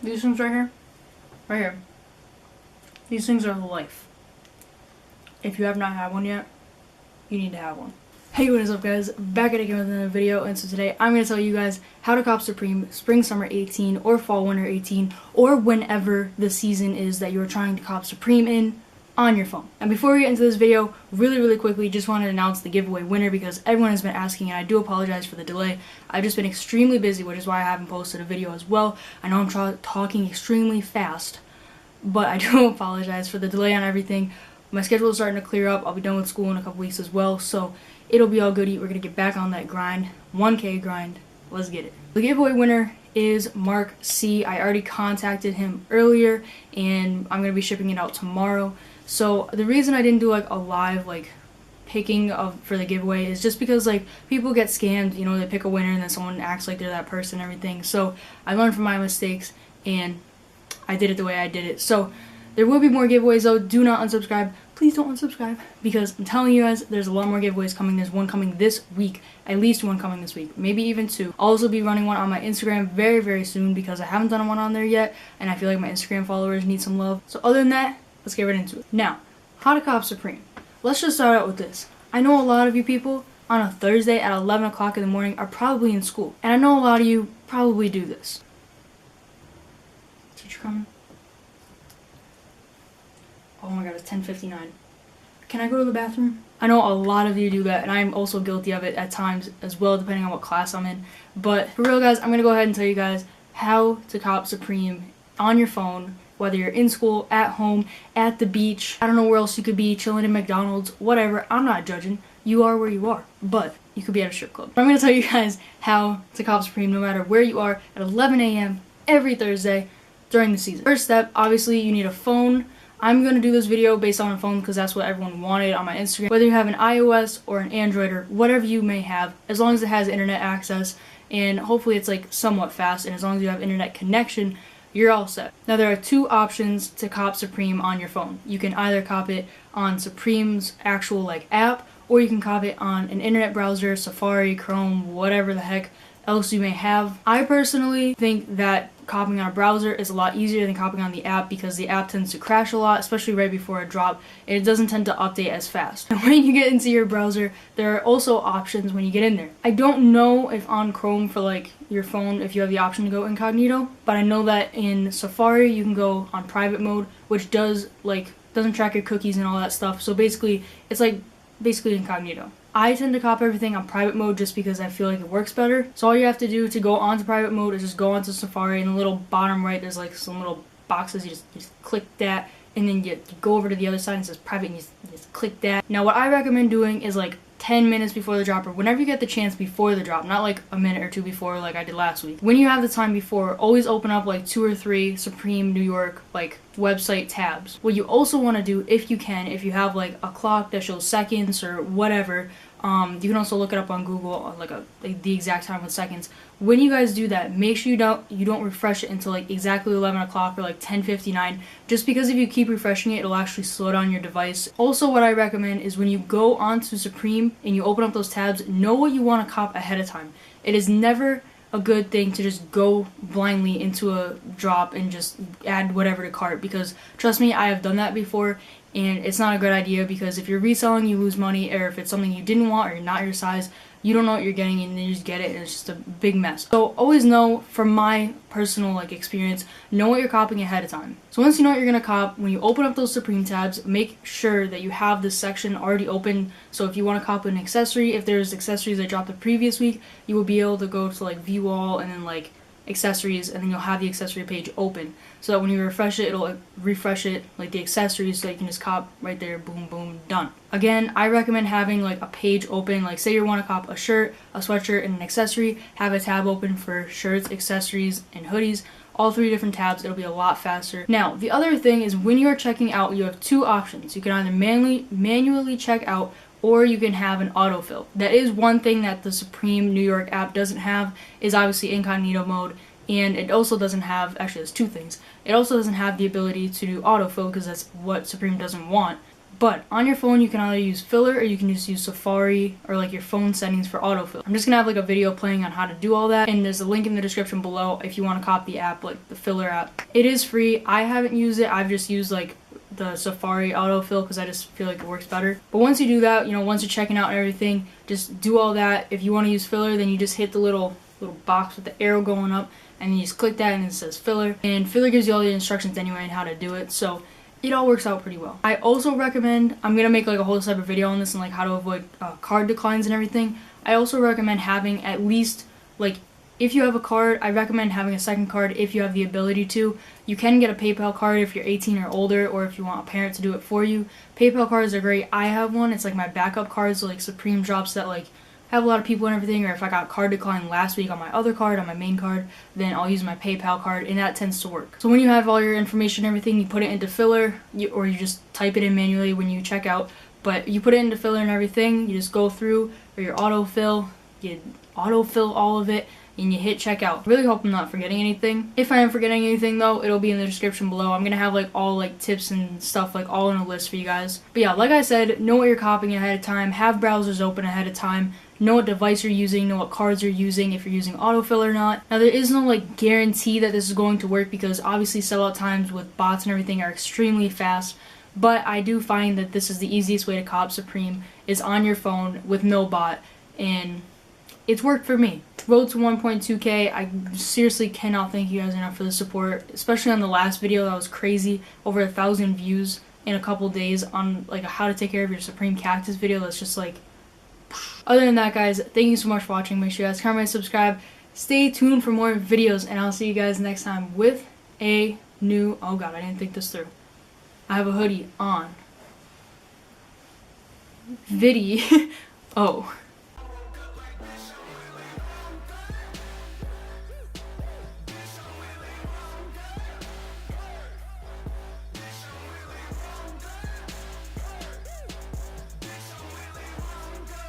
These things right here, these things are life. If you have not had one yet, you need to have one. Hey, what is up guys? Back at it again with another video, and so today I'm going to tell you guys how to cop Supreme Spring Summer 18 or Fall Winter 18 or whenever the season is that you're trying to cop Supreme in on your phone. And before we get into this video, really quickly, just want to announce the giveaway winner because everyone has been asking, and I do apologize for the delay. I've just been extremely busy, which is why I haven't posted a video as well. I know I'm talking extremely fast, but I do apologize for the delay on everything. My schedule is starting to clear up. I'll be done with school in a couple weeks as well, so it'll be all goody. We're going to get back on that grind. 1K grind. Let's get it. The giveaway winner is Mark C. I already contacted him earlier, and I'm going to be shipping it out tomorrow. So the reason I didn't do like a live picking for the giveaway is just because people get scammed. You know, they pick a winner and then someone acts like they're that person and everything. So I learned from my mistakes and I did it the way I did it. So there will be more giveaways though. Do not unsubscribe. Please don't unsubscribe because I'm telling you guys, there's a lot more giveaways coming. There's one coming this week, at least one coming this week, maybe even two. I'll also be running one on my Instagram very soon because I haven't done one on there yet, and I feel like my Instagram followers need some love. So other than that, let's get right into it. Now, how to cop Supreme. Let's just start out with this. I know a lot of you people on a Thursday at 11 o'clock in the morning are probably in school, and I know a lot of you probably do this. Teacher coming? Oh my god, it's 10:59. Can I go to the bathroom? I know a lot of you do that, and I'm also guilty of it at times as well, depending on what class I'm in. But for real guys, I'm going to go ahead and tell you guys how to cop Supreme on your phone, whether you're in school, at home, at the beach, I don't know where else you could be, chilling in McDonald's, whatever. I'm not judging. You are where you are. But you could be at a strip club. I'm going to tell you guys how to cop Supreme no matter where you are at 11 a.m. every Thursday during the season. First step, obviously you need a phone. I'm going to do this video based on a phone because that's what everyone wanted on my Instagram. Whether you have an iOS or an Android or whatever you may have, as long as it has internet access and hopefully it's somewhat fast, and as long as you have internet connection, you're all set. Now there are two options to cop Supreme on your phone. You can either cop it on Supreme's actual app, or you can cop it on an internet browser, Safari, Chrome, whatever the heck else you may have. I personally think that copying on a browser is a lot easier than copying on the app because the app tends to crash a lot, especially right before a drop, and it doesn't tend to update as fast. And when you get into your browser, there are also options when you get in there. I don't know if on Chrome for your phone if you have the option to go incognito, but I know that in Safari you can go on private mode, which doesn't track your cookies and all that stuff. So basically it's basically incognito. I tend to copy everything on private mode just because I feel like it works better. So all you have to do to go onto private mode is just go onto Safari. In the little bottom right, there's some little boxes. You just click that, and then you go over to the other side and it says private, and you just click that. Now what I recommend doing is 10 minutes before the drop, or whenever you get the chance before the drop, not a minute or two before like I did last week. When you have the time before, always open up 2 or 3 Supreme New York website tabs. What you also want to do, if you can, if you have a clock that shows seconds or whatever, you can also look it up on Google, the exact time with seconds. When you guys do that, make sure you don't refresh it until exactly 11 o'clock or 10:59, just because if you keep refreshing it, it'll actually slow down your device. Also, what I recommend is when you go onto Supreme and you open up those tabs, know what you want to cop ahead of time. It is never a good thing to just go blindly into a drop and just add whatever to cart, because trust me, I have done that before and it's not a good idea, because if you're reselling, you lose money, or if it's something you didn't want or not your size, you don't know what you're getting and then you just get it and it's just a big mess. So always know, from my personal experience, know what you're copying ahead of time. So once you know what you're gonna cop, when you open up those Supreme tabs, make sure that you have this section already open. So if you want to cop an accessory, if there's accessories that dropped the previous week, you will be able to go to view all and then accessories, and then you'll have the accessory page open, so that when you refresh it, it'll refresh it the accessories, so you can just cop right there, boom, done. Again, I recommend having a page open, say you want to cop a shirt, a sweatshirt, and an accessory, have a tab open for shirts, accessories, and hoodies, all 3 different tabs. It'll be a lot faster. Now, the other thing is when you're checking out, you have 2 options. You can either manually check out, or you can have an autofill. That is one thing that the Supreme New York app doesn't have, is obviously incognito mode, and it also doesn't have, actually there's 2 things, it also doesn't have the ability to do autofill because that's what Supreme doesn't want. But on your phone, you can either use filler or you can just use Safari or like your phone settings for autofill. I'm just gonna have like a video playing on how to do all that, and there's a link in the description below if you want to copy the app, like the filler app. It is free. I haven't used it. I've just used like the Safari autofill because I just feel like it works better. But once you do that, you know, once you're checking out everything, just do all that. If you want to use filler, then you just hit the little box with the arrow going up, and you just click that and it says filler. And filler gives you all the instructions anyway on how to do it. So it all works out pretty well. I also recommend, I'm gonna make like a whole separate video on this and like how to avoid card declines and everything. I also recommend having at least, like, if you have a card, I recommend having a second card if you have the ability to. You can get a PayPal card if you're 18 or older, or if you want a parent to do it for you. PayPal cards are great. I have one. It's like my backup cards, so like Supreme drops that like have a lot of people and everything, or if I got card decline last week on my other card, on my main card, then I'll use my PayPal card, and that tends to work. So when you have all your information and everything, you put it into filler, or you just type it in manually when you check out, but you put it into filler and everything, you just go through, or your autofill, you autofill all of it, and you hit checkout. I really hope I'm not forgetting anything. If I am forgetting anything though, it'll be in the description below. I'm gonna have like all like tips and stuff like all in a list for you guys. But yeah, like I said, know what you're copying ahead of time, have browsers open ahead of time, know what device you're using, know what cards you're using, if you're using autofill or not. Now there is no like guarantee that this is going to work because obviously sellout times with bots and everything are extremely fast, but I do find that this is the easiest way to cop Supreme is on your phone with no bot, and it's worked for me. Road to 1.2K, I seriously cannot thank you guys enough for the support, especially on the last video. That was crazy, over 1,000 views in a couple days on like a how to take care of your Supreme Cactus video. That's just like, other than that guys, thank you so much for watching. Make sure you guys comment, subscribe, stay tuned for more videos, and I'll see you guys next time with a new, oh god, I didn't think this through. I have a hoodie on. Video. Oh.